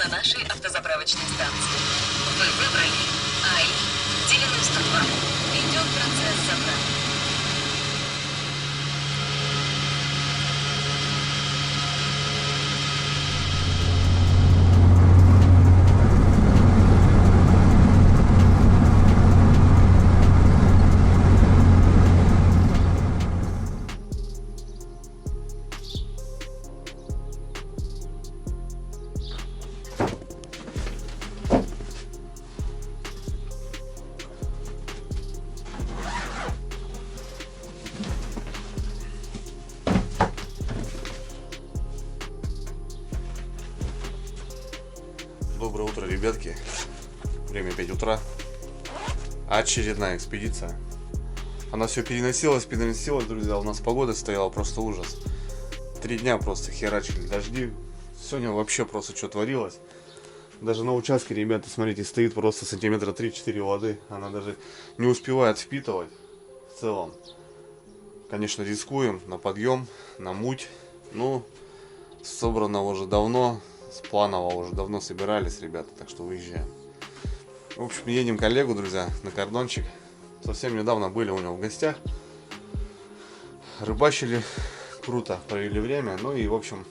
на нашей автозаправочной станции. Вы выбрали АИ-92. Идет процесс заправки. Доброе утро, ребятки. Время 5 утра. Очередная экспедиция. Она все переносилась, друзья. У нас погода стояла просто ужас. 3 дня просто херачили дожди. Сегодня вообще просто что творилось. Даже на участке, ребята, смотрите, стоит просто сантиметра 3-4 воды. Она даже не успевает впитывать в целом. Конечно, рискуем на подъем, на муть. Ну, собрано уже давно. С планового уже давно собирались, ребята, так что выезжаем. В общем, едем к Олегу, друзья, на кордончик. Совсем недавно были у него в гостях. Рыбачили, круто провели время. Ну и, в общем,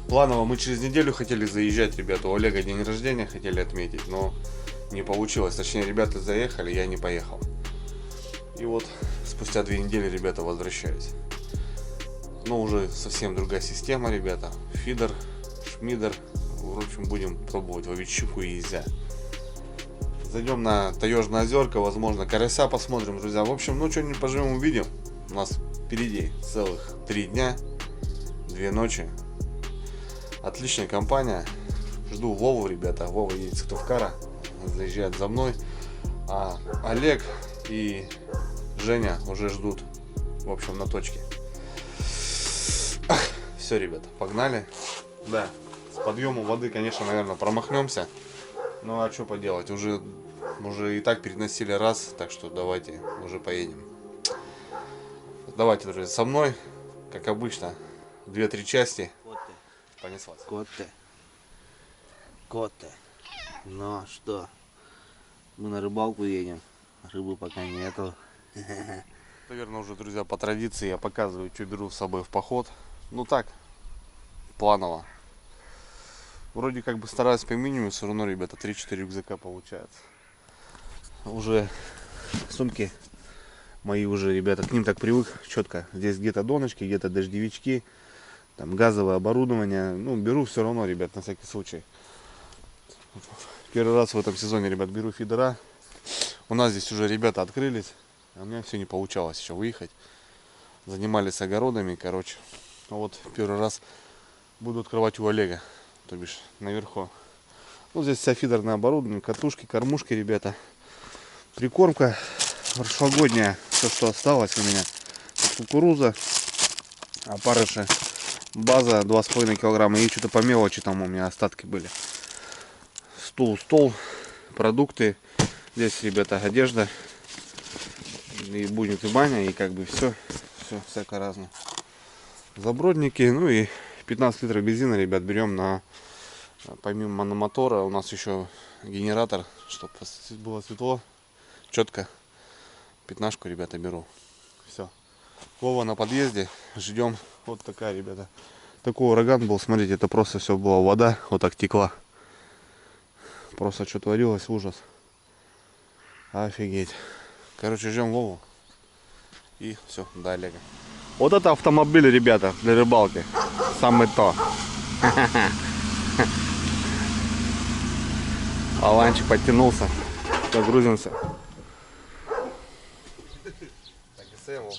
планово мы через неделю хотели заезжать, ребята. У Олега день рождения хотели отметить, но не получилось. Точнее, ребята заехали, я не поехал. И вот спустя 2 недели, ребята, возвращаюсь. Но уже совсем другая система, ребята. Фидер, шмидер. В общем, будем пробовать ловить щуку и изя. Зайдем на Таежное озерко, возможно, карася посмотрим, друзья. В общем, ну что-нибудь поживем, увидим. У нас впереди целых 3 дня, 2 ночи. Отличная компания. Жду Вову, ребята. Вова едет с Ктовкара, заезжает за мной. А Олег и Женя уже ждут, в общем, на точке. Все, ребята, погнали. Да, с подъемом воды, конечно, наверное, промахнемся. Ну а что поделать, уже и так переносили раз, так что давайте уже поедем. Давайте, друзья, со мной, как обычно, 2-3 части. Понеслась. Коты. Ну что, мы на рыбалку едем, рыбы пока нету. Наверное, уже, друзья, по традиции я показываю, что беру с собой в поход. Ну так, планово. Вроде как бы стараюсь по минимуму, все равно, ребята, 3-4 рюкзака получается. Уже сумки мои уже, ребята, к ним так привык четко. Здесь где-то доночки, где-то дождевички, там газовое оборудование. Ну, беру все равно, ребят, на всякий случай. Первый раз в этом сезоне, ребят, беру фидера. У нас здесь уже ребята открылись, а у меня все не получалось еще выехать. Занимались огородами, короче. Вот первый раз буду открывать у Олега, то бишь наверху. Ну, здесь вся фидерное оборудование, катушки, кормушки, ребята. Прикормка прошлогодняя, все, что осталось у меня. Кукуруза, опарыши, база 2,5 килограмма. И что-то по мелочи там у меня остатки были. Стол, продукты. Здесь, ребята, одежда. И будет и баня, и как бы все всякое разное. Забродники, ну и 15 литров бензина, ребят, берем на, помимо мономотора, у нас еще генератор, чтобы было светло, четко. 15-ку, ребята, беру. Все. Вова на подъезде, ждем. Вот такая, ребята. Такой ураган был, смотрите, это просто все была вода, вот так текла. Просто что творилось, ужас. Офигеть. Короче, ждем Вову. И все, до Олега. Вот это автомобиль, ребята, для рыбалки. Самое то. Аланчик подтянулся. Загрузимся. Так, и сейву.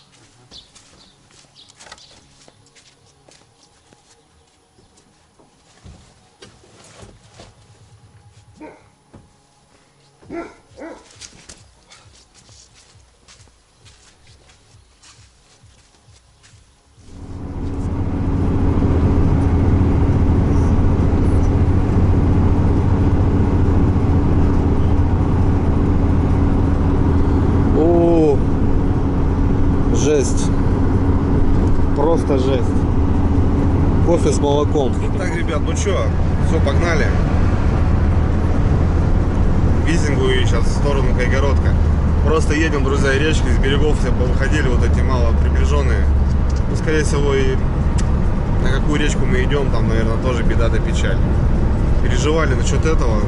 Жесть. Просто жесть. Кофе с молоком. Так, ребят, ну что, все, погнали. Визингу и сейчас в сторону Кайгородка. Просто едем, друзья, и речки, с берегов все повыходили вот эти мало приближенные. Ну, скорее всего, и на какую речку мы идем, там, наверное, тоже беда да печаль. Переживали насчет этого.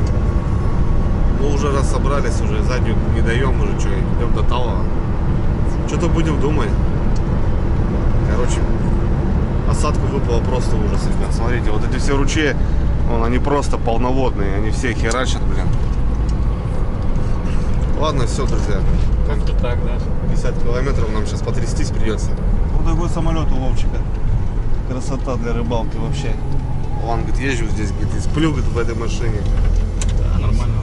Но уже раз собрались, уже заднюю не даем, уже что, идем до Талова. Что-то будем думать. Короче, осадку выпало просто ужас, ребят. Смотрите, вот эти все ручьи, вон, они просто полноводные, они все херачат, блин. Ладно, все, друзья. Как-то так, да? 50 километров нам сейчас потрястись придется. Вот такой самолет у Вовчика. Красота для рыбалки вообще. Он говорит, езжу здесь, говорит, и сплю, говорит, в этой машине. Да, нормально.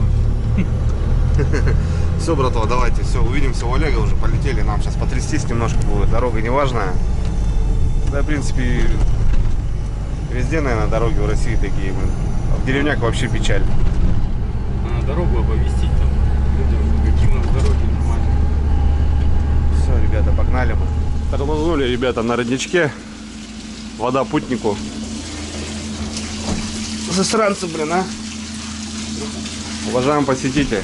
Все, братва, давайте, все, увидимся у Олега, уже полетели. Нам сейчас потрястись немножко будет, дорога не важная. Да, в принципе, везде, наверное, дороги в России такие, блин. А в деревнях вообще печаль. Надо дорогу оповестить там людям, какие у нас дороги нормальные. Все, ребята, погнали мы. Тормознули, ребята, на родничке. Вода путнику. Засранцы, блин, а. Уважаемый посетитель.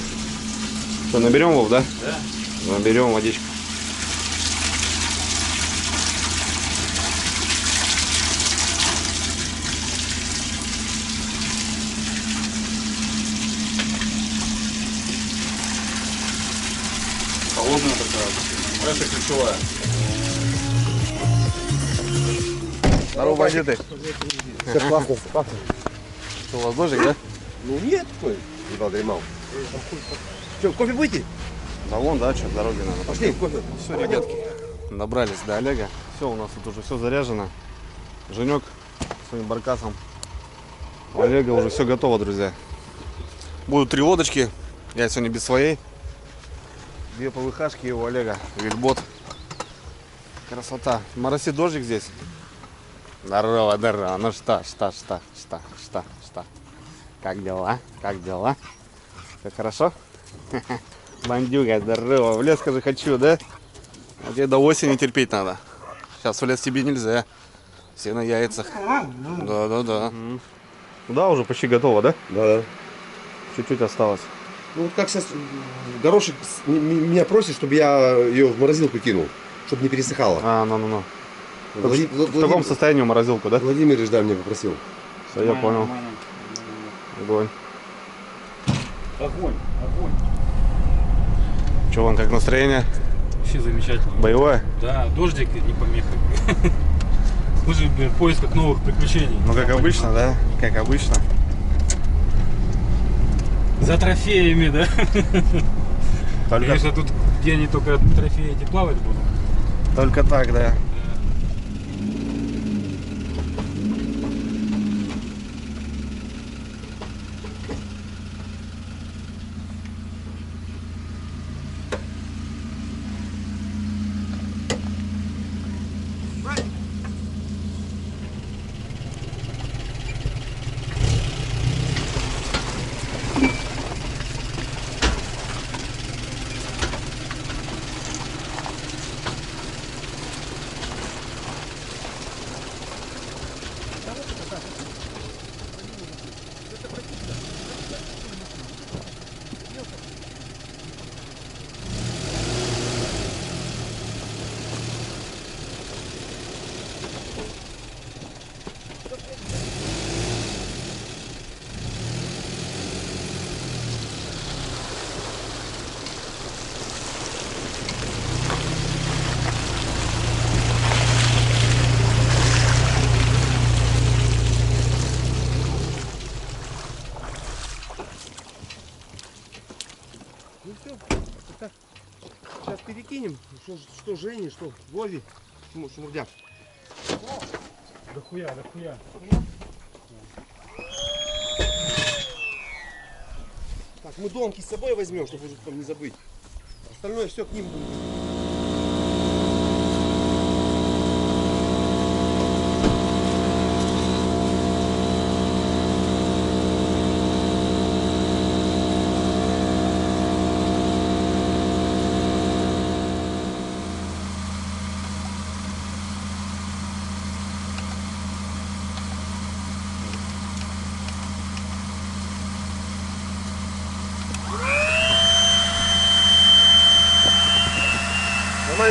Что, наберем, Вов, да? Да. Наберем водичку. Холодная такая. Это ключевая. Здорово, бандиты. Все классно. Что, у вас дождик, да? Ну нет, стой. Ебал, дремал. Что, кофе будете? Да вон, да, что, дороги надо. Пошли, кофе. Все, ребятки, добрались до Олега. Все, у нас тут уже все заряжено. Женек с своим баркасом. У Олега уже все готово, друзья. Будут 3 лодочки. Я сегодня без своей. 2 ПВХшки и у Олега. Вильбот. Красота. Моросит дождик здесь. Здорово, здорово. Ну что? Как дела? Как дела? Все хорошо? Бандюга, здорово. В лес, скажи, хочу, да? А тебе до осени терпеть надо. Сейчас в лес тебе нельзя. Все на яйцах. Да. Да, уже почти готово, да? Да. Чуть-чуть осталось. Ну вот как сейчас горошек меня просит, чтобы я ее в морозилку кинул, чтобы не пересыхала. Ну. Влади- В таком состоянии морозилку, да? Владимир, да, мне попросил. Все, я понял. Огонь. Огонь. Че, вам как настроение? Вообще замечательно. Боевое? Да, дождик не помеха. Мы же в поисках новых приключений. Ну, как обычно, да? Как обычно. За трофеями, да? Только, Конечно, тут где они только трофеи эти плавать будут. только так, да. Ну все, так. Сейчас перекинем. Что Жене, что Вове, шмурдяк. Да хуя. Так, мы донки с собой возьмем, чтобы уже потом не забыть. Остальное все к ним будет.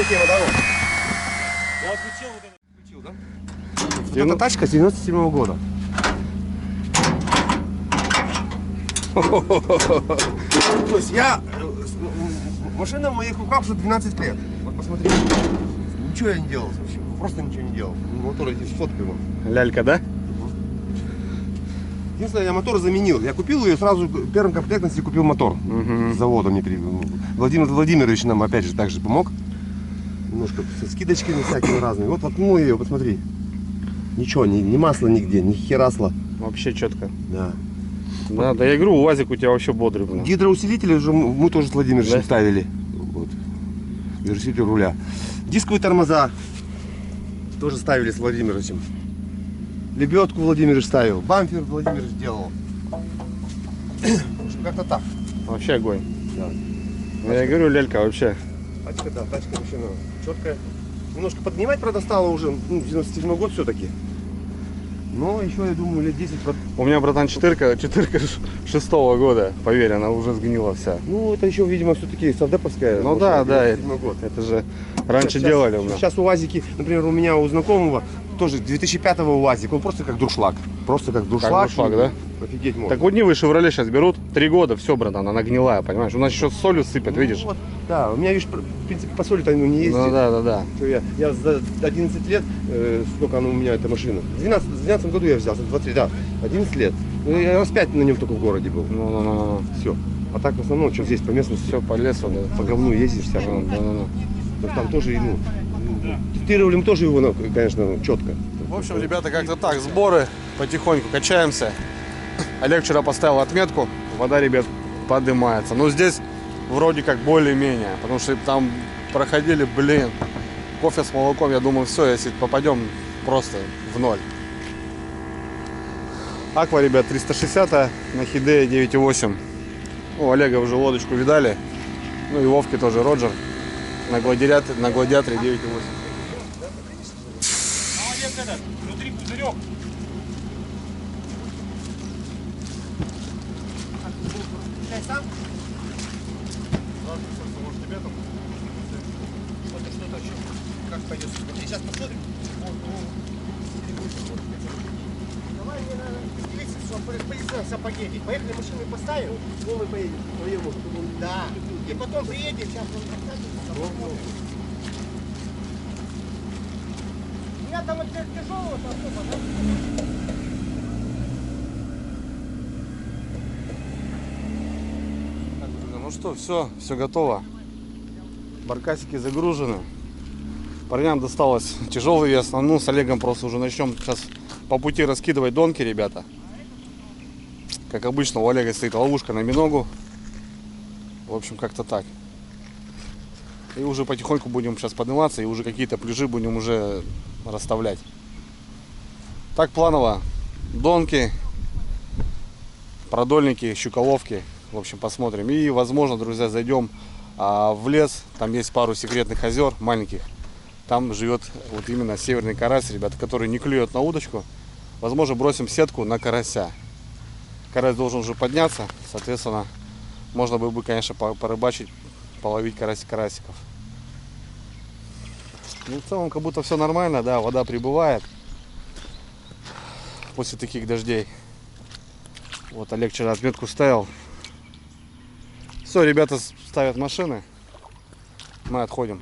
Старая тема, да? Вот. Я отключил вот это. Включил, да? Вот эта тачка с 97-го года. То есть я... Машина в моих руках уже 12 лет. Вот посмотри. Ничего я не делал вообще. Просто ничего не делал. Мотор эти сфоткаю вам. Лялька, да? Единственное, я мотор заменил. Я купил ее сразу, в первом комплектности купил мотор. С завода мне привел. Владимир Владимирович нам опять же также помог. Немножко со скидочками всякими разными. Вот воткнул ее, посмотри. Ничего, ни масла нигде, ни херасла. Вообще четко. Да. Да, да, я говорю, УАЗик у тебя вообще бодрый, блин. Гидроусилители уже мы тоже с Владимировичем Да? ставили. Вот. Гидроусилитель руля. Дисковые тормоза тоже ставили с Владимировичем. Лебедку Владимирович ставил. Бампер Владимирович делал. В общем, как-то так. Вообще огонь. Да. Я говорю, лялька вообще. Тачка, да, тачка вообще четкая. Немножко подгнивать, правда, стало уже, 97 год все-таки. Но еще, я думаю, лет 10 У меня, братан, четырка 6-го года, поверь, она уже сгнила вся. Ну, это еще, видимо, все-таки совдеповская. Ну да, да, 97 год. это же раньше делали у нас. Сейчас УАЗики, например, у меня у знакомого тоже 2005-го УАЗик, он просто как дуршлаг. Просто как дуршлаг. дуршлаг, да? Офигеть можно. Так вот не вы Шевроле сейчас берут 3 года, все, братан, она гнилая, понимаешь? У нас еще с солью сыпят, видишь? Вот, да, у меня, видишь, в принципе, по соли-то не ездит. Ну да, да, да. Я за 11 лет, сколько она у меня, эта машина? В 12 году я взял, 23, да, 11 лет. Ну, я раз 5 на нем только в городе был. Ну. Все. А так в основном, что здесь по местности, Все по лесу, да. по говну ездишь вся. Ну. Там тоже, тестировали мы тоже его, конечно, четко. В общем, ребята, как-то так, сборы, потихоньку качаемся. Олег вчера поставил отметку, вода, ребят, поднимается. Но здесь вроде как более-менее, потому что там проходили, кофе с молоком, я думаю, все, если попадем просто в ноль. Аква, ребят, 360 на Хидея 9.8. Ну, Олега уже лодочку видали. Ну и Вовки тоже Роджер. На гладиаторе 9.8. Внутри пузырек. Сейчас посмотрим. Давай, мне надо делиться, чтобы полицейские сапоги. Поехали, машины поставим, мы поедем. Да. И потом приедем, сейчас он поставит. У меня там от тяжелого особо, да? Ну что, все готово. Баркасики загружены. Парням досталось тяжелый вес. Ну, с Олегом просто уже начнем сейчас по пути раскидывать донки, ребята. Как обычно, у Олега стоит ловушка на миногу. В общем, как-то так. И уже потихоньку будем сейчас подниматься, и уже какие-то пляжи будем уже расставлять. Так планово. Донки, продольники, щуколовки. В общем, посмотрим. И, возможно, друзья, зайдем в лес. Там есть пару секретных озер маленьких. Там живет вот именно северный карась, ребята, который не клюет на удочку. Возможно, бросим сетку на карася. Карась должен уже подняться. Соответственно, можно было бы, конечно, порыбачить, половить карасиков. Ну, в целом, как будто все нормально, да, вода прибывает после таких дождей. Вот Олег вчера отметку ставил. Все, ребята ставят машины. Мы отходим.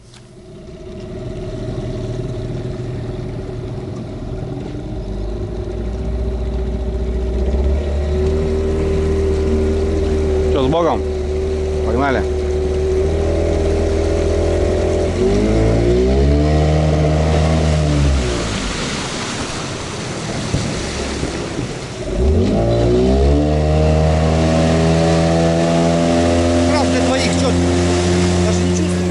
Все, с Богом. Погнали. Раз для двоих четко. Даже не чувствую.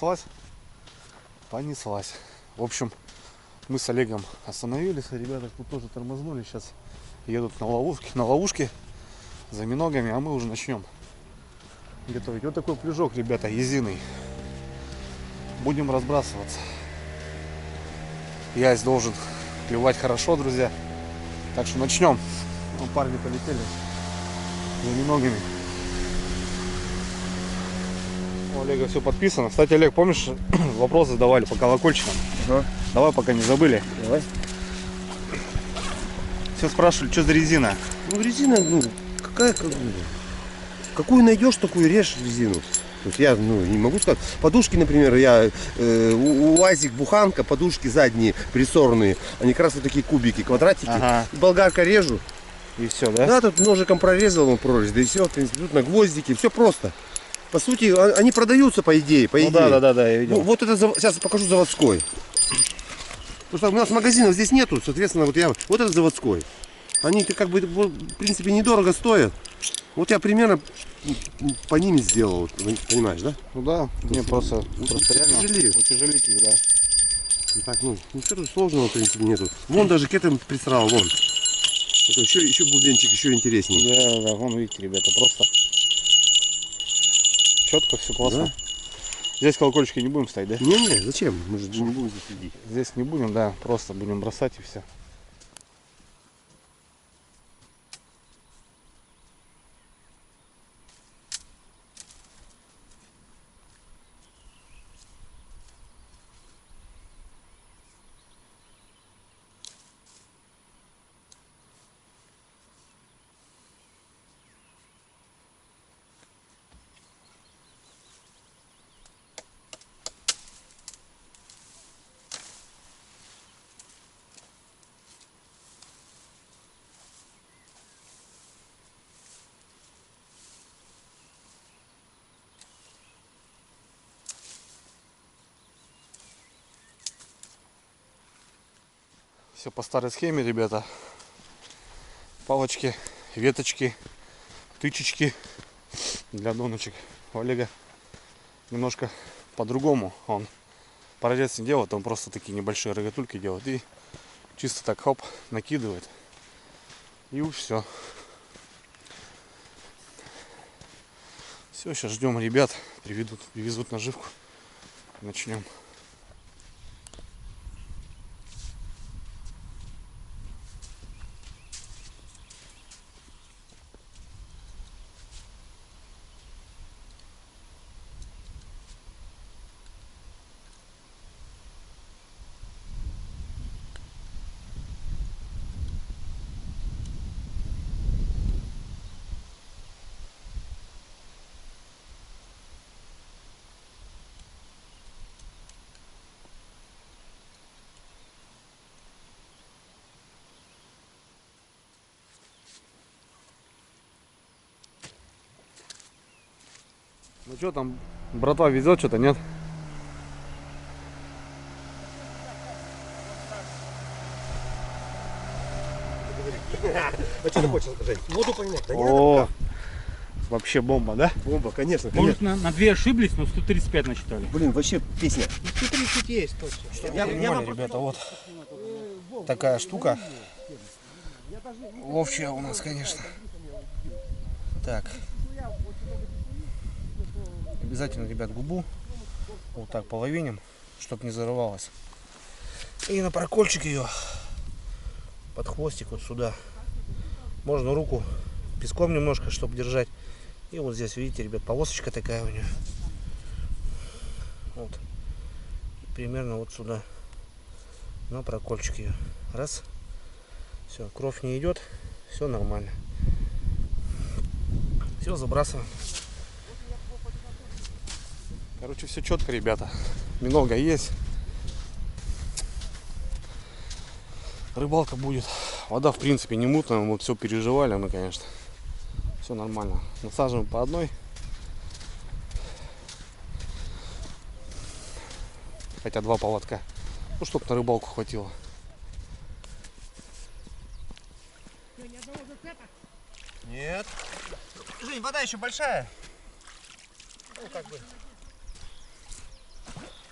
понеслась. Понеслась. В общем, мы с Олегом остановились, ребята тут тоже тормознули, сейчас едут на ловушке за миногами, а мы уже начнем готовить. Вот такой пляжок, ребята, езиный. Будем разбрасываться. Ясь должен клевать хорошо, друзья. Так что начнем. Вон парни полетели за миногами. У Олега все подписано. Кстати, Олег, помнишь, вопросы задавали по колокольчикам? Ага. Давай, пока не забыли. Давай. Все спрашивали, что за резина? Ну резина, ну, какую найдешь, такую режь резину. То есть я не могу сказать. Подушки, например, у УАЗик буханка, подушки задние прессорные, они как раз вот такие кубики, квадратики. Ага. Болгарка режу. И все, да? Да, тут ножиком прорезал он прорезь, да и все, в принципе, тут на гвоздики, все просто. По сути, они продаются по идее. Да, я видел. Ну, вот это сейчас покажу заводской. Потому что у нас магазинов здесь нету, соответственно, вот этот заводской. Они как бы, в принципе, недорого стоят. Вот я примерно по ним сделал, понимаешь, да? Ну да, не просто реально утяжелили. утяжелитель, да. Так, ничего тут сложного, в принципе, нету. Вон даже к этому пристрал, вон. Это еще бубенчик, еще интереснее. Да, вон видите, ребята, просто четко, все классно. Да? Здесь колокольчики не будем ставить, да? Не, зачем? Мы же не будем здесь следить. Здесь не будем, да, просто будем бросать и все. Все по старой схеме, ребята. Палочки, веточки, тычечки для доночек. У Олега немножко по-другому. Он породец не делает, он просто такие небольшие рогатульки делает. И чисто так хоп, накидывает. И все. Все, сейчас ждем ребят. Привезут наживку. Начнем. Ну что там, братва везет что-то, нет? А что ты хочешь сказать? Воду поймать? Да О, вообще бомба, да? бомба, конечно. Может, на 2 ошиблись, но 135 насчитали. Блин, вообще песня. 130 есть точно. Понимали, ребята, вот такая штука. Ловчая у нас, конечно. Так. Обязательно, ребят, губу вот так половиним, чтобы не зарывалась. И на прокольчик ее под хвостик вот сюда. Можно руку песком немножко, чтобы держать. И вот здесь, видите, ребят, полосочка такая у нее. Вот. И примерно вот сюда. На прокольчик ее. Раз. Все, кровь не идет. Все нормально. Все, забрасываем. Короче, все четко, ребята. Минога есть. Рыбалка будет. Вода, в принципе, не мутная. Мы все переживали, мы, конечно. Все нормально. Насаживаем по одной. Хотя 2 поводка. Ну, чтоб на рыбалку хватило. Нет. Жень, вода еще большая. Ну, как бы.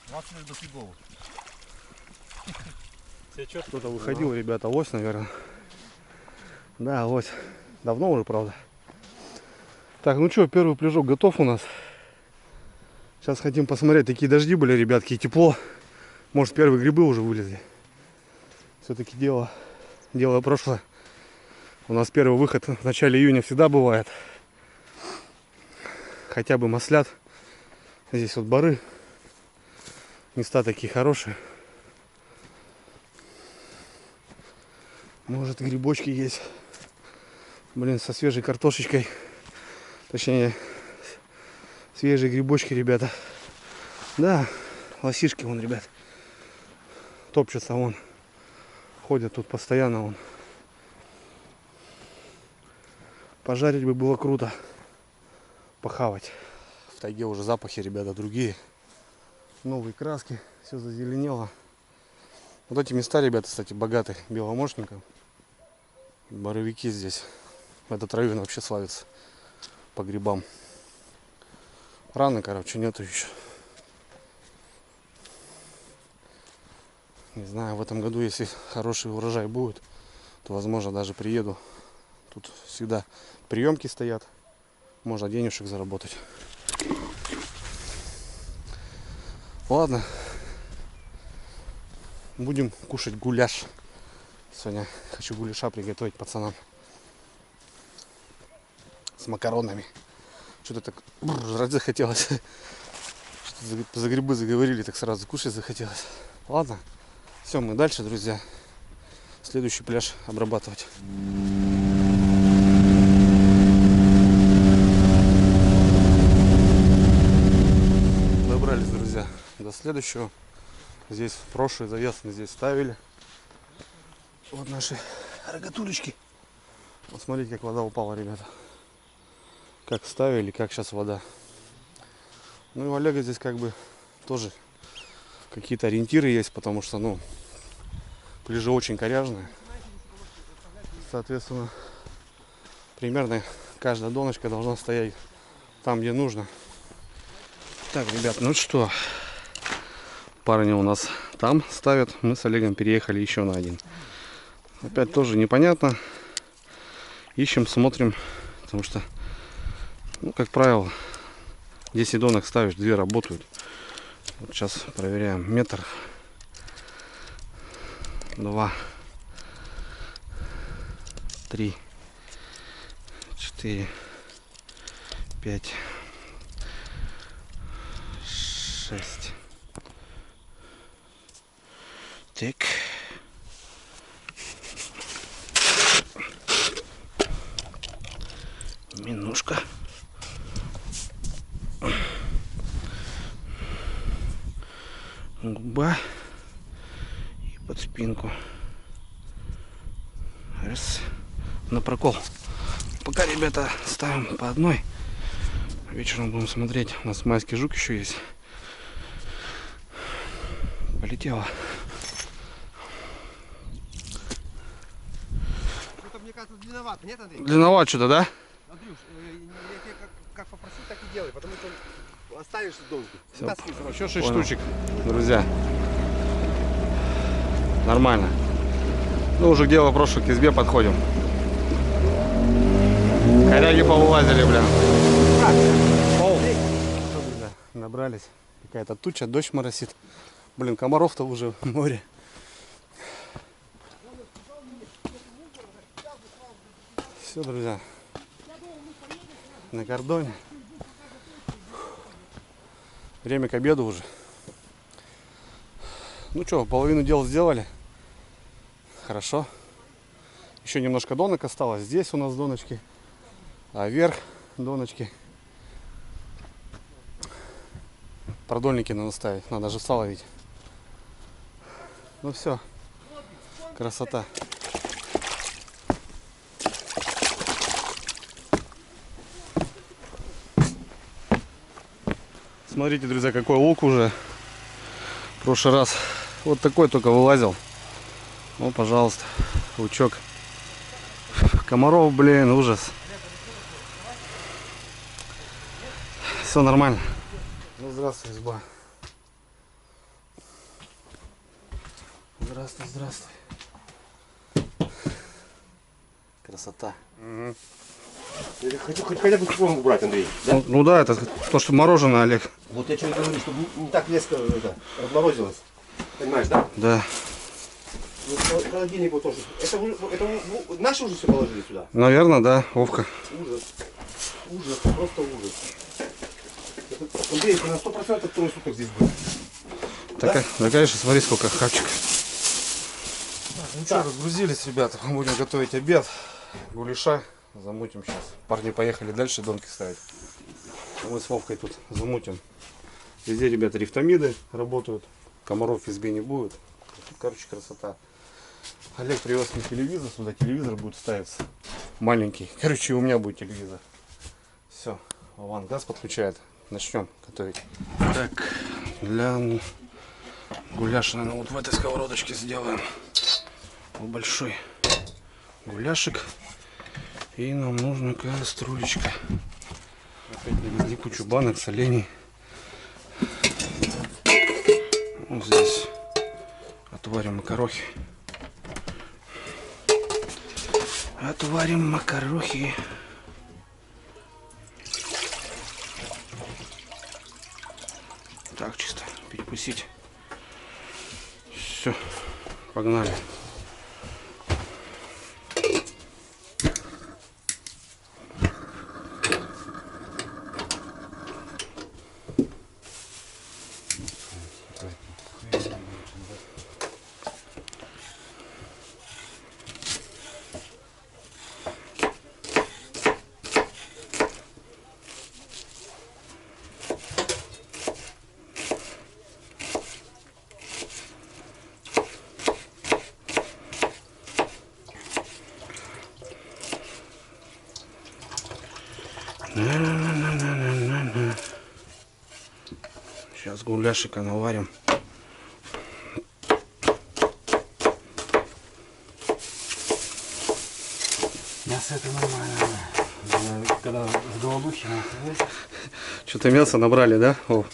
20 до фигов. Кто-то выходил, ребята, лось, наверное. Да, лось. Давно уже, правда. Так, ну что, первый пляжок готов у нас. Сейчас хотим посмотреть, такие дожди были, ребятки, и тепло. Может, первые грибы уже вылезли. Все-таки дело прошлое. У нас первый выход в начале июня всегда бывает. Хотя бы маслят. Здесь вот бары. Места такие хорошие. Может, грибочки есть. Блин, со свежей картошечкой. Точнее, свежие грибочки, ребята. Да, лосишки вон, ребят. Топчутся вон. Ходят тут постоянно вон. Пожарить бы было круто. Похавать. В тайге уже запахи, ребята, другие. Новые краски. Все зазеленело. Вот эти места, ребята, кстати, богаты беломошником. Боровики здесь. Этот район вообще славится по грибам. Рано, короче, нету еще. Не знаю, в этом году, если хороший урожай будет, то, возможно, даже приеду. Тут всегда приемки стоят. Можно денежек заработать. Ладно. Будем кушать гуляш. Сегодня хочу гуляша приготовить пацанам. С макаронами. Что-то так жрать захотелось. Что-то за грибы заговорили, так сразу кушать захотелось. Ладно. Все, мы дальше, друзья. Следующий пляж обрабатывать. Добрались, друзья, до следующего. Здесь прошлый заезд мы здесь ставили. Вот наши рогатулечки. Вот смотрите, как вода упала, ребята. Как ставили, как сейчас вода. Ну и у Олега здесь как бы тоже какие-то ориентиры есть, потому что, ну, пляжи очень коряжные. Соответственно, примерно каждая доночка должна стоять там, где нужно. Так, ребят, ну что, парни у нас там ставят, мы с Олегом переехали еще на один. Опять тоже непонятно. Ищем, смотрим, потому что, ну, как правило, 10 донок ставишь, 2 работают. Вот сейчас проверяем. Метр, 2, 3, 4, 5, 6. Так. Минушка. Губа. И под спинку. Раз. На прокол. Пока, ребята, ставим по одной. Вечером будем смотреть. У нас майский жук еще есть. Полетела. Это, мне кажется, длинновато, нет, Андрей? Длинновато что-то, да? Андрюш, я тебя как попросил, так и делай, потому что оставишь донку. Всё. Еще 6 Понял. штучек. Друзья. Нормально. Ну, уже к делу прошлого к избе подходим. Коряги повылазили, блин. Что, друзья, набрались. Какая-то туча, дождь моросит. Блин, комаров-то уже в море. Все, друзья. На кордоне. Время к обеду уже. Ну что, половину дел сделали. Хорошо. Еще немножко донок осталось. Здесь у нас доночки. А вверх доночки. Продольники надо ставить. Надо же сало ловить. Ну все. Красота. Смотрите, друзья, какой лук уже. В прошлый раз вот такой только вылазил. Ну, пожалуйста, лучок. Комаров, блин, ужас. Все нормально. Ну, здравствуй, изба. Здравствуй, здравствуй. Красота. Я хочу хотя бы шум убрать, Андрей. Ну да, это то, что мороженое, Олег. Вот я что и говорю, чтобы не так резко это, разморозилось. Понимаешь, да? Да. Ну, холодильник вот тоже. Это наши уже все положили сюда? Наверное, да, Вовка. Ужас. Ужас, просто ужас. Это, Андрей, это на 100% трое суток здесь будет. Да, конечно, смотри, сколько хавчиков. Ну что, разгрузились, ребята. Будем готовить обед. Гуляша замутим сейчас. Парни поехали дальше донки ставить. А мы с Вовкой тут замутим. Везде, ребята, рифтомиды работают. Комаров в избе не будет. Короче, красота. Олег привез мне телевизор. Сюда телевизор будет ставиться. Маленький. Короче, у меня будет телевизор. Все. Вован газ подключает. Начнем готовить. Так, для гуляша, наверное, вот в этой сковородочке сделаем. Большой гуляшек. И нам нужна кастрюлечка. Опять навезли кучу банок, солений. Вот здесь отварим макарохи. Отварим макарохи. Так, чисто перекусить. Все, погнали. Сейчас гуляшика наварим. Мясо это нормально. Когда с голодухи. Что-то мясо набрали, да? О.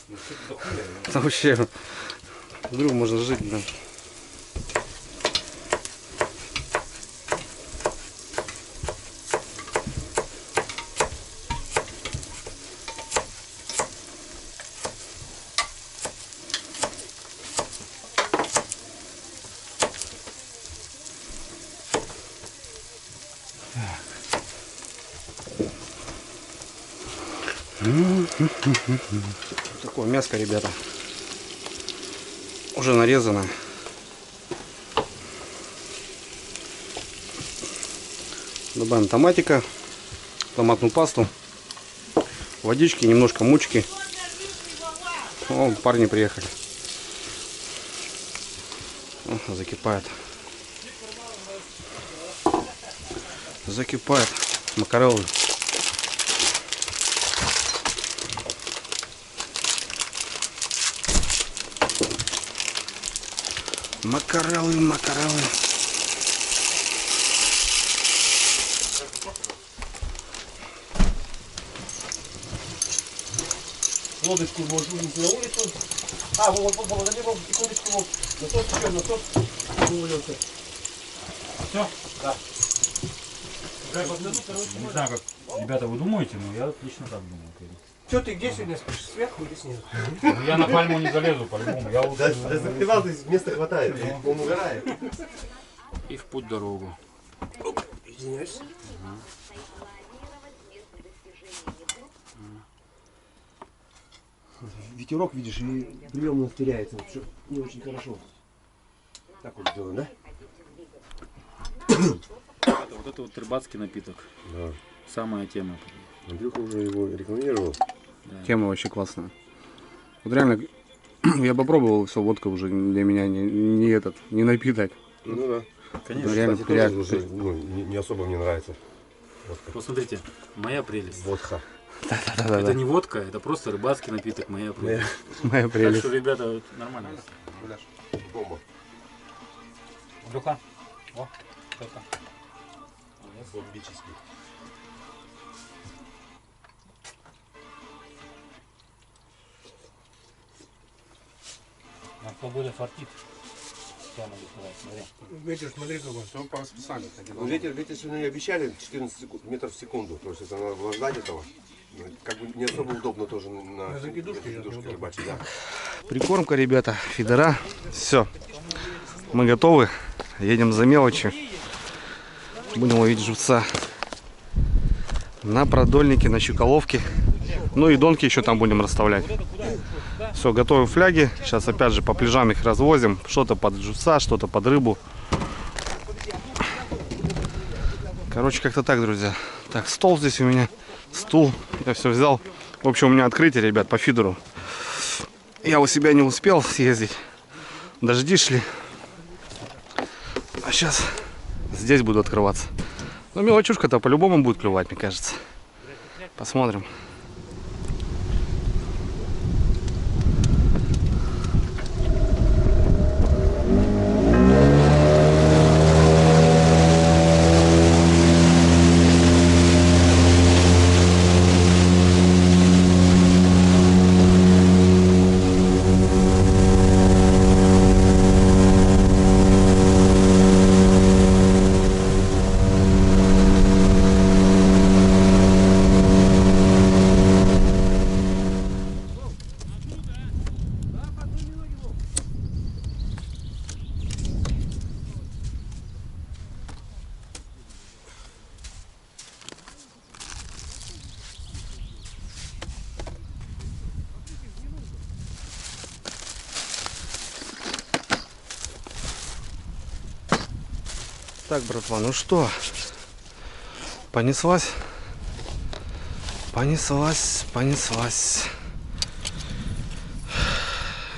Вообще. Вдруг можно жить, да. Такое мяско, ребята. Уже нарезано. Добавим томатика, томатную пасту, водички, немножко мучки. О, парни приехали. О, закипает. Закипает макарелы. Макарелы, макарелы. Лодочку можешь вынести на улицу. А, вот, забил секундочку, вот. Насос еще, насос. Вывалился. Все? Да. Не знаю, как ребята вы думаете, но я лично так думаю. Что ты где сегодня спишь? Сверху или снизу? Ну, я на пальму не залезу, по-любому. Я вот, Да закрывал, то есть места хватает. Он угорает. и в путь дорогу. Извиняюсь. Ветерок, видишь, и прием у нас теряется. Все не очень хорошо. Так вот сделаем, да? Вот это вот рыбацкий напиток. Да. Самая тема. Андрюха уже его рекламировал. Тема вообще классная. Вот реально, я попробовал, все, водка уже для меня не этот, не напиток. Ну да. Конечно. Реально, Кстати, тоже уже, ну, не особо мне нравится. Водка. Посмотрите, моя прелесть. Водка. Да-да-да. Это не водка, это просто рыбацкий напиток, моя прелесть. Моя Так прелесть. что, ребята, вот нормально. Бомба. Андрюха, о, что-то. Бомбический. На погода фартит. Ветер, смотри какой. Все по расписанию. Ветер сегодня обещали 14 метров в секунду. То есть это надо было ждать этого. Как бы не особо удобно тоже на закидушке рыбачить, да. Прикормка, ребята, фидера. Все. Мы готовы. Едем за мелочью. Будем ловить живца. На продольнике, на щуколовке. Ну и донки еще там будем расставлять. Все, готовим фляги. Сейчас опять же по пляжам их развозим. Что-то под живца, что-то под рыбу. Короче, как-то так, друзья. Так, стол здесь у меня. Стул. Я все взял. В общем, у меня открытие, ребят, по фидеру. Я у себя не успел съездить. Дожди шли. А сейчас здесь буду открываться. Но мелочушка-то по-любому будет клевать, мне кажется. Посмотрим. Так, братва, ну что, понеслась? Понеслась.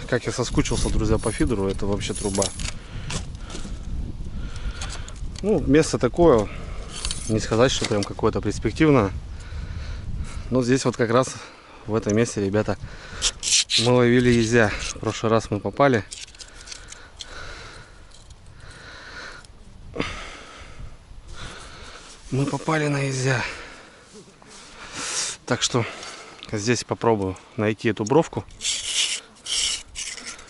Как я соскучился, друзья, по фидеру, это вообще труба. Ну, место такое, не сказать, что прям какое-то перспективное. Но здесь вот как раз в этом месте, ребята, мы ловили езя. В прошлый раз мы попали. Мы попали на езя. Так что здесь попробую найти эту бровку.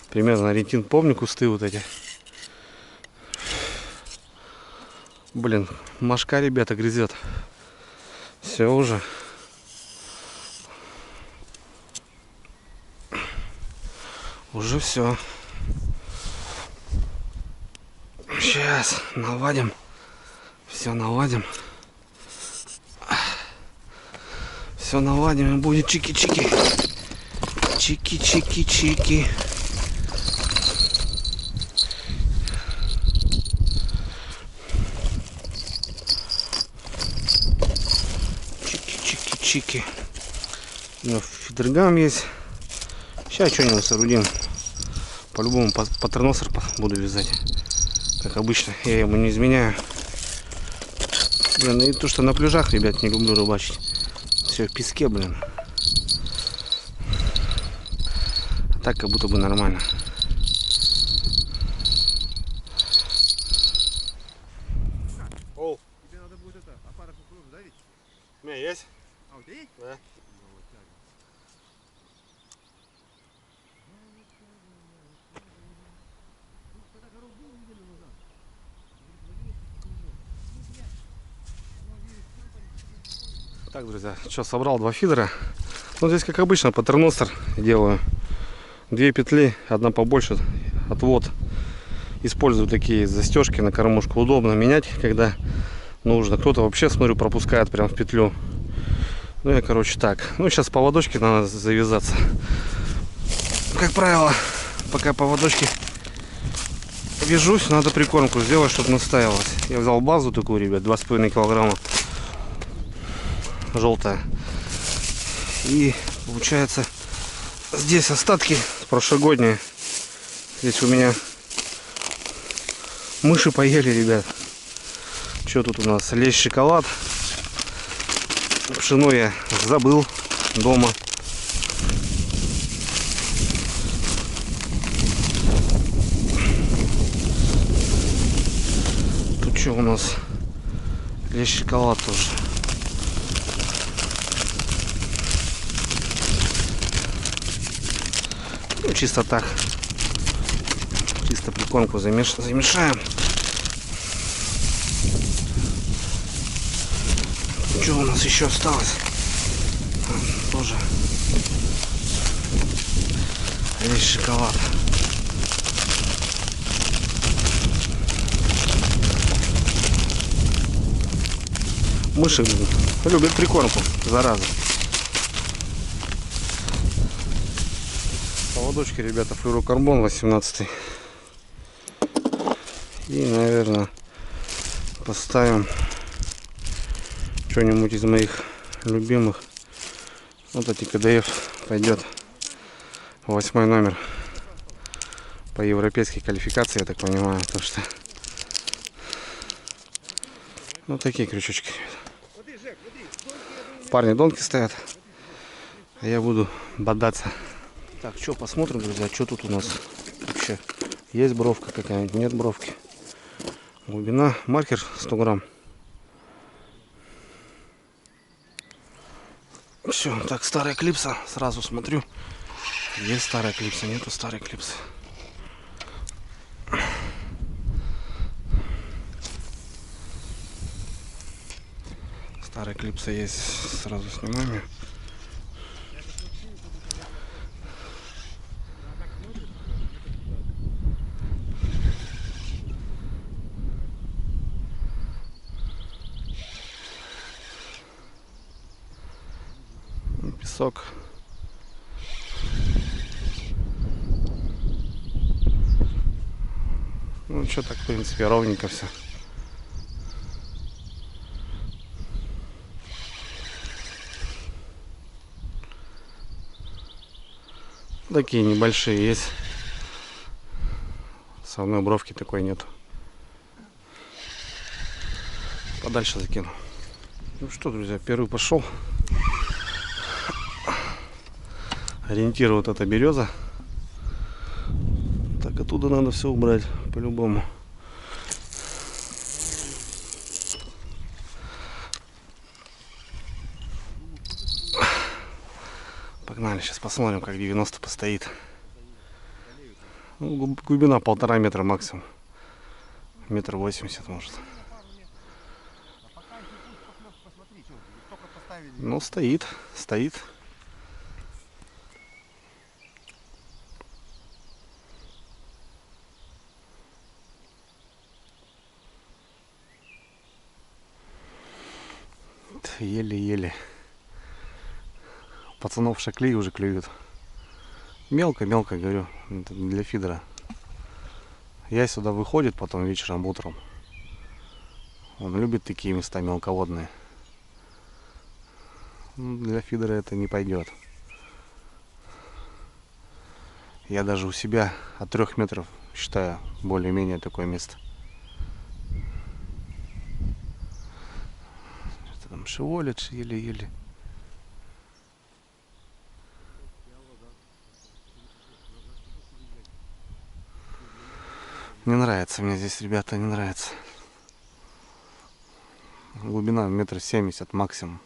Примерно ориентир помню, кусты вот эти. Блин, мошка, ребята, грызет. Все уже. Уже все. Сейчас наладим. Все наладим. Все наладим и будет чики-чики. Чики-чики-чики. Чики-чики-чики. Фидергам есть. Сейчас что-нибудь соорудим. По-любому патроносор буду вязать. Как обычно. Я ему не изменяю. Блин, и то, что на пляжах, ребят, не люблю рыбачить. Все в песке, блин. А так как будто бы нормально. Ол, тебе надо будет это, аппарат кукурузу давить? У меня есть. А у тебя есть? Да. Так, друзья, что, собрал два фидера. Ну, здесь, как обычно, паттерностер делаю. Две петли, одна побольше, отвод. Использую такие застежки на кормушку. Удобно менять, когда нужно. Кто-то вообще, смотрю, пропускает прям в петлю. Ну, я, короче, так. Ну, сейчас поводочки надо завязаться. Как правило, пока поводочки вяжусь, надо прикормку сделать, чтобы настаивалась. Я взял базу такую, ребят, 2,5 килограмма. Желтая. И получается здесь остатки прошлогодние. Здесь у меня мыши поели, ребят. Что тут у нас? Лещ, шоколад. Пшено я забыл дома. Тут что у нас? Лещ, шоколад тоже. Ну, чисто так. Чисто прикормку замешаем. Что у нас еще осталось? Тоже весь шоколад. Мыши любят прикормку, зараза. Поводочки, ребята, флюрокарбон 18. И, наверное, поставим что-нибудь из моих любимых. Вот эти КДФ пойдет 8 номер по европейской квалификации, я так понимаю, потому что вот такие крючочки. Парни донки стоят, а я буду бодаться. Так, что, посмотрим, друзья, что тут у нас вообще. Есть бровка какая-нибудь, нет бровки. Глубина, маркер 100 грамм. Все, так, старая клипса, сразу смотрю. Есть старая клипса, нету старой клипсы. Старая клипса есть, сразу снимаем ее. Песок. Ну что, так в принципе ровненько все. Такие небольшие есть. Со мной бровки такой нет. Подальше закину. Ну что, друзья, первый пошел. Ориентир вот эта береза. Так, оттуда надо все убрать по-любому. Погнали, сейчас посмотрим, как 90 постоит. Ну, глубина 1,5 метра максимум. 1,80 м может. Ну, стоит. Еле-еле. Пацанов шакли уже клюют. Мелко-мелко, говорю, это для фидера. Я сюда выходит потом вечером, утром. Он любит такие места мелководные. Для фидера это не пойдет. Я даже у себя от 3 метров считаю более-менее такое место. Что там шевелит еле-еле. Не нравится мне здесь, ребята, не нравится. Глубина 1,70 м максимум.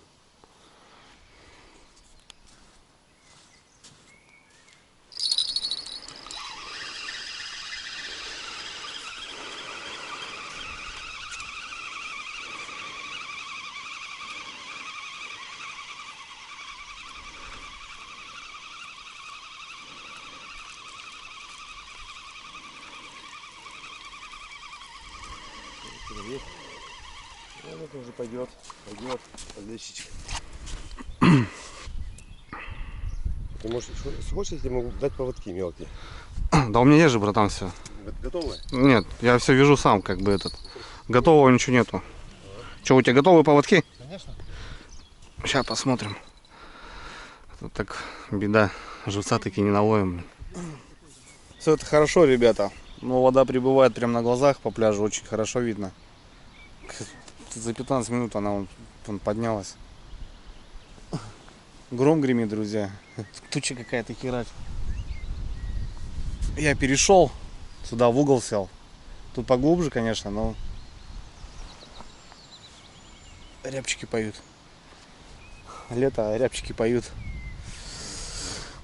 Это уже пойдет подлещичка. Ты можешь, хочешь, я тебе могу дать поводки мелкие? Да у меня есть же, братан, все. Готовы? Нет, я все вяжу сам, как бы этот. Готового ничего нету. Что, у тебя готовые поводки? Конечно. Сейчас посмотрим. Тут так беда. Живца таки не наловим. Все это хорошо, ребята. Но вода прибывает прямо на глазах по пляжу. Очень хорошо видно. За 15 минут она вон поднялась. Гром гремит, друзья. Туча какая-то херать. Я перешел. Сюда в угол сел. Тут поглубже, конечно, но рябчики поют. Лето, а рябчики поют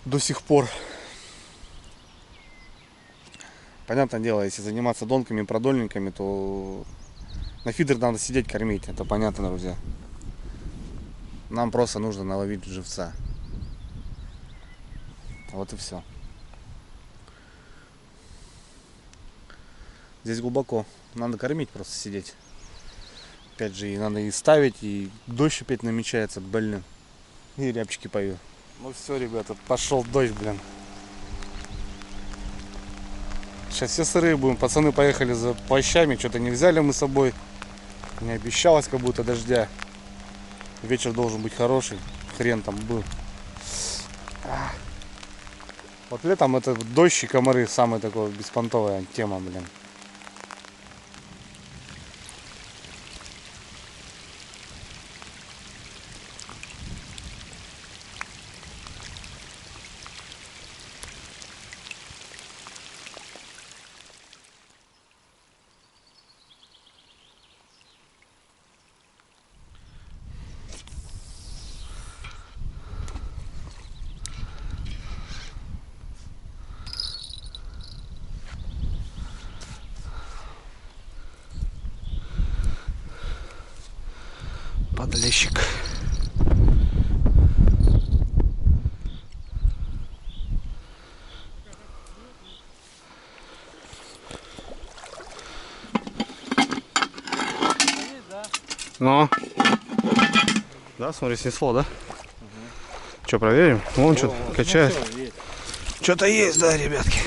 до сих пор. Понятное дело, если заниматься донками, продольниками, то на фидер надо сидеть кормить. Это понятно, друзья. Нам просто нужно наловить живца. Вот и все. Здесь глубоко. Надо кормить, просто сидеть. Опять же, и надо и ставить, и дождь опять намечается, блин. И рябчики пою. Ну все, ребята, пошел дождь, блин. Сейчас все сырые будем. Пацаны поехали за плащами. Что-то не взяли мы с собой. Не обещалось как будто дождя. Вечер должен быть хороший. Хрен там был. Вот летом это дождь и комары самая такая беспонтовая тема, блин. Подлещик. Ну, да, смотри, снесло, да? Что, проверим? Вон что-то качает. Что-то есть, да, ребятки.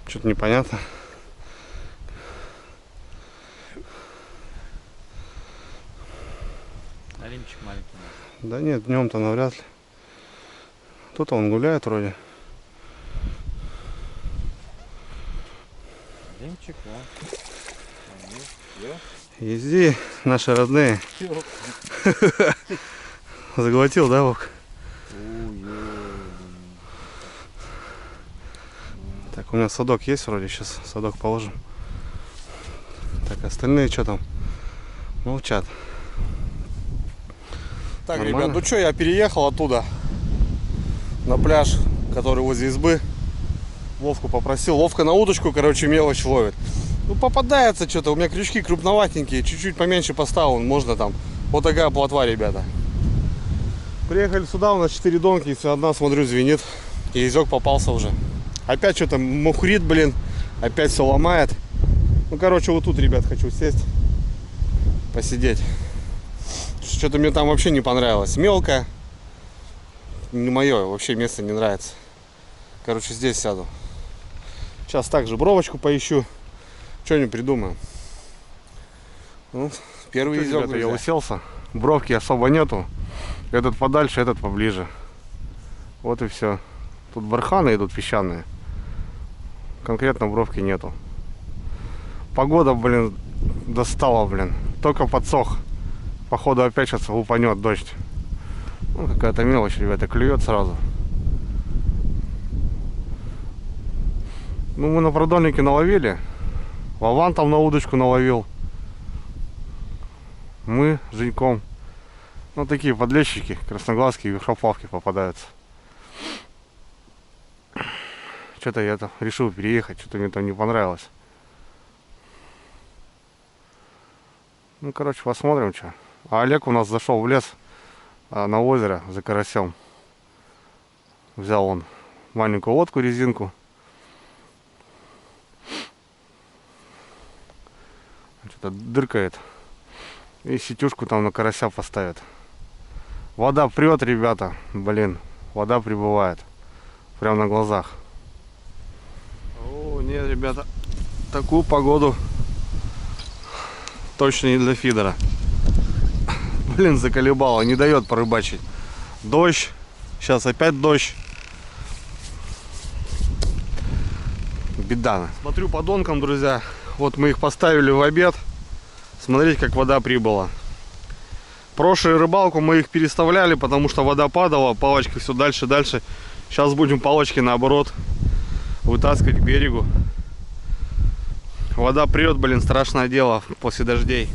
Что-то непонятно. Олимчик маленький. Да нет, днем-то навряд ли. Тут он гуляет вроде. Олимчик, да. Езди, наши родные. Заглотил, да, Вовк? Так, у меня садок есть вроде, сейчас садок положим. Так, остальные что там? Молчат. Так, Нормально? ребят, ну что, я переехал оттуда на пляж, который возле избы. Вовку попросил. Вовка на удочку, короче, мелочь ловит. Ну, попадается что-то. У меня крючки крупноватенькие, чуть-чуть поменьше поставил, можно там. Вот такая плотва, ребята. Приехали сюда, у нас 4 донки, и все одна, смотрю, звенит. И язык попался уже. Опять что-то мухрит, блин. Опять все ломает. Ну, короче, вот тут, ребят, хочу сесть. Посидеть. Что-то мне там вообще не понравилось. Мелко. Не мое, вообще место не нравится. Короче, здесь сяду. Сейчас также бровочку поищу. Что-нибудь придумаем. Ну, первый язык, я уселся. Бровки особо нету. Этот подальше, этот поближе. Вот и все. Тут барханы идут песчаные. Конкретно бровки нету. Погода, блин, достала, блин. Только подсох. Походу опять сейчас упанет дождь. Ну, какая-то мелочь, ребята, клюет сразу. Ну, мы на продольнике наловили. Вован там на удочку наловил. Мы с Женьком. Ну, такие подлещики, красноглазские, верхоплавки попадаются. Что-то я там решил переехать, что-то мне там не понравилось. Ну, короче, посмотрим, что. А Олег у нас зашел в лес на озеро за карасем. Взял он маленькую лодку, резинку. Что-то дыркает. И сетюшку там на карася поставит. Вода прет, ребята. Блин, вода прибывает. Прямо на глазах. О, нет, ребята. Такую погоду точно не для фидера. Блин, заколебало. Не дает порыбачить. Дождь. Сейчас опять дождь. Беда. Смотрю по донкам, друзья. Вот мы их поставили в обед. Смотрите, как вода прибыла. Прошлую рыбалку мы их переставляли, потому что вода падала, палочка все дальше и дальше. Сейчас будем палочки наоборот вытаскивать к берегу. Вода прет, блин, страшное дело после дождей.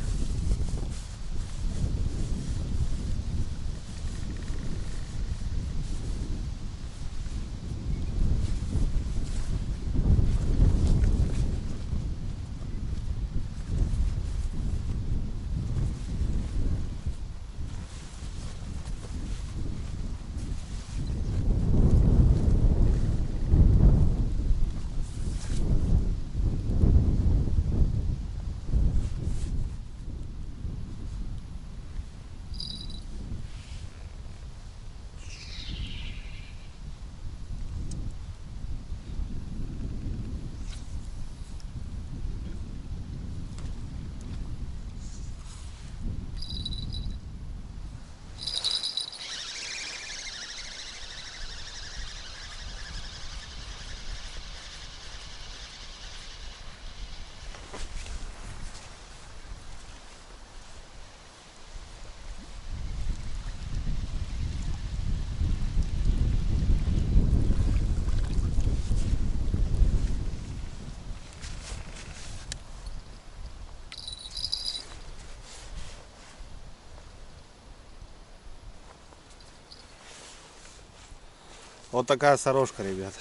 Вот такая сорожка, ребят.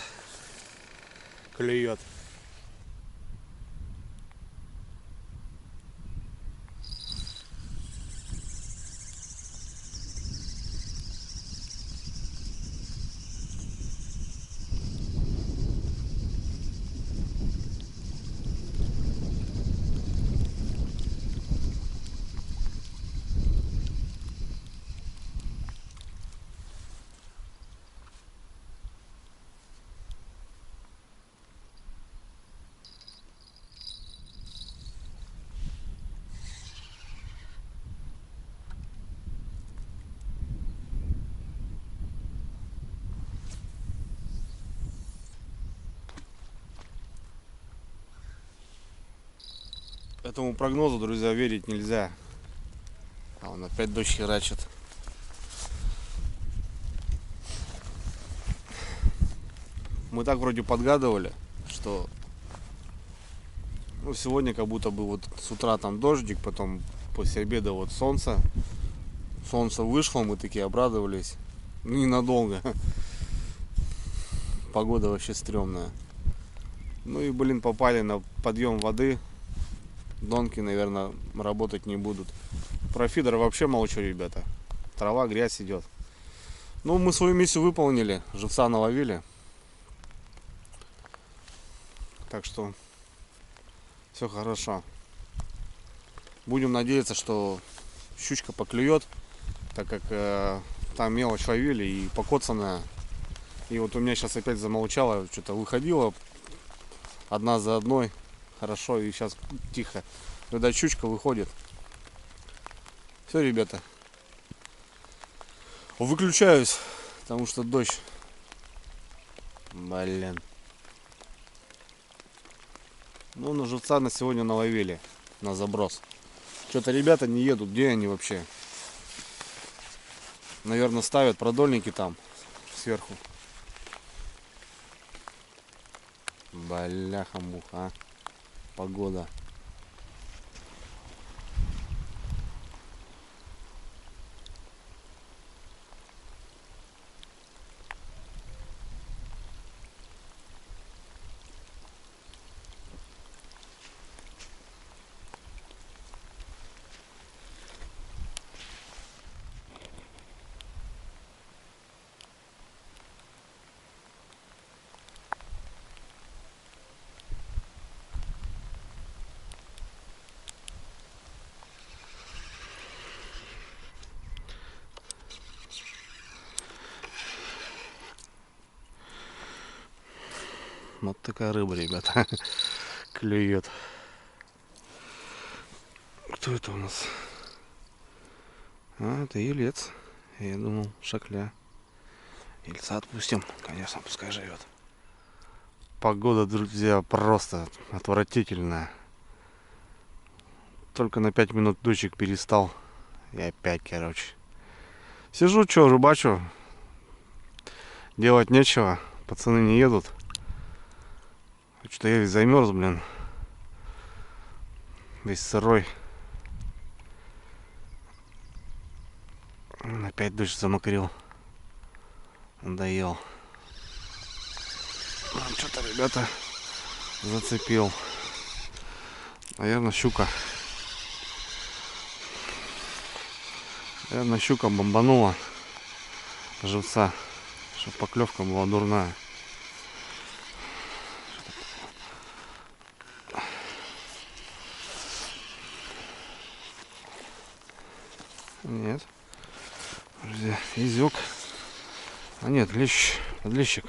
Клюет. Этому прогнозу, друзья, верить нельзя. А он опять дождь херачит. Мы так вроде подгадывали, что сегодня как будто бы вот с утра там дождик, потом после обеда вот солнце. Солнце вышло, мы такие обрадовались. Ну, ненадолго. Погода вообще стрёмная. Ну и, блин, попали на подъем воды. Донки, наверное, работать не будут. Про фидер вообще молчу, ребята. Трава, грязь идет. Ну, мы свою миссию выполнили. Живца наловили. Так что все хорошо. Будем надеяться, что щучка поклюет, так как там мелочь ловили и покоцанная. И вот у меня сейчас опять замолчало, что-то выходило одна за одной. Хорошо, и сейчас тихо. Когда щучка выходит. Все, ребята. Выключаюсь, потому что дождь. Блин. Ну, на живца на сегодня наловили. На заброс. Что-то ребята не едут. Где они вообще? Наверное, ставят продольники там сверху. Бляха-муха. Погода. Вот такая рыба, ребята, клюет. Кто это у нас? А, это елец. Я думал, шакля. Ельца отпустим, конечно, пускай живет. Погода, друзья, просто отвратительная. Только на 5 минут дождик перестал. И опять, короче. Сижу, что, рыбачу. Делать нечего. Пацаны не едут. Что-то я весь замерз, блин. Весь сырой. Опять дождь замокрил. Надоел. Что-то, ребята, зацепил. Наверное, щука. Наверное, щука бомбанула живца, чтобы поклевка была дурная. Нет. Друзья, изюк. А нет, лещ, подлещик.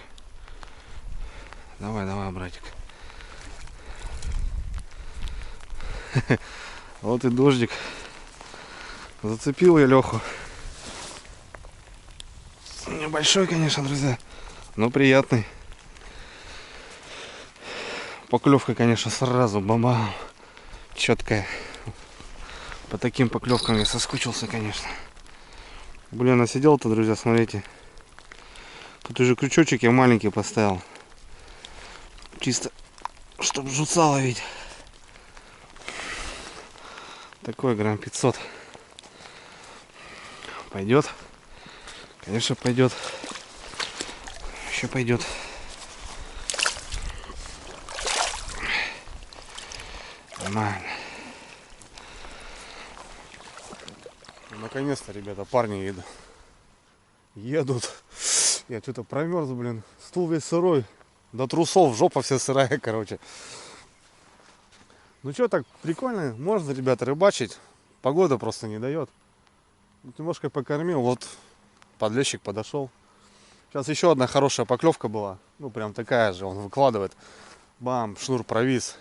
Давай, давай, братик. Вот и дождик. Зацепил я Леху. Небольшой, конечно, друзья, но приятный. Поклевка, конечно, сразу баба четкая. По таким поклевкам я соскучился, конечно. Блин, насидел-то, друзья, смотрите. Тут уже крючочек я маленький поставил. Чисто, чтобы жуца ловить. Такой грамм 500. Пойдет? Конечно, пойдет. Еще пойдет. Нормально. Наконец-то, ребята, парни едут. Я что-то промерз, блин. Стул весь сырой. До трусов, жопа вся сырая, короче. Ну что, так прикольно. Можно, ребята, рыбачить. Погода просто не дает. Немножко покормил. Вот подлещик подошел. Сейчас еще одна хорошая поклевка была. Ну, прям такая же. Он выкладывает. Бам, шнур провис.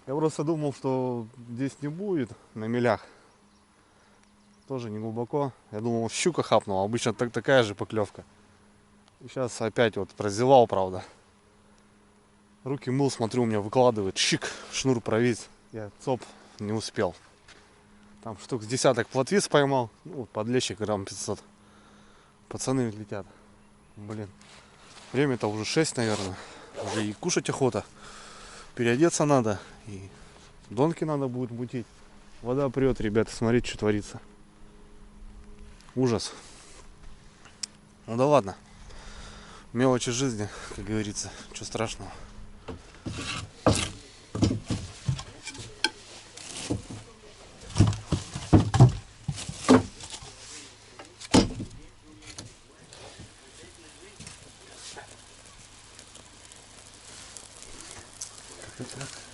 Я просто думал, что здесь не будет на мелях. Тоже не глубоко. Я думал, щука хапнула. Обычно такая же поклевка. И сейчас опять вот прозевал, правда. Руки мыл, смотрю, у меня выкладывает. Щик, шнур провис. Я цоп не успел. Там штук с десяток плотвиц поймал. Ну, вот подлещик грамм 500. Пацаны летят. Блин. Время-то уже 6, наверное. Уже и кушать охота. Переодеться надо. И донки надо будет мутить. Вода прет, ребята. Смотрите, что творится. Ужас. Ну да ладно. Мелочи жизни, как говорится. Ничего страшного.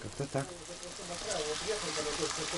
Как-то так. Вот ехал, когда только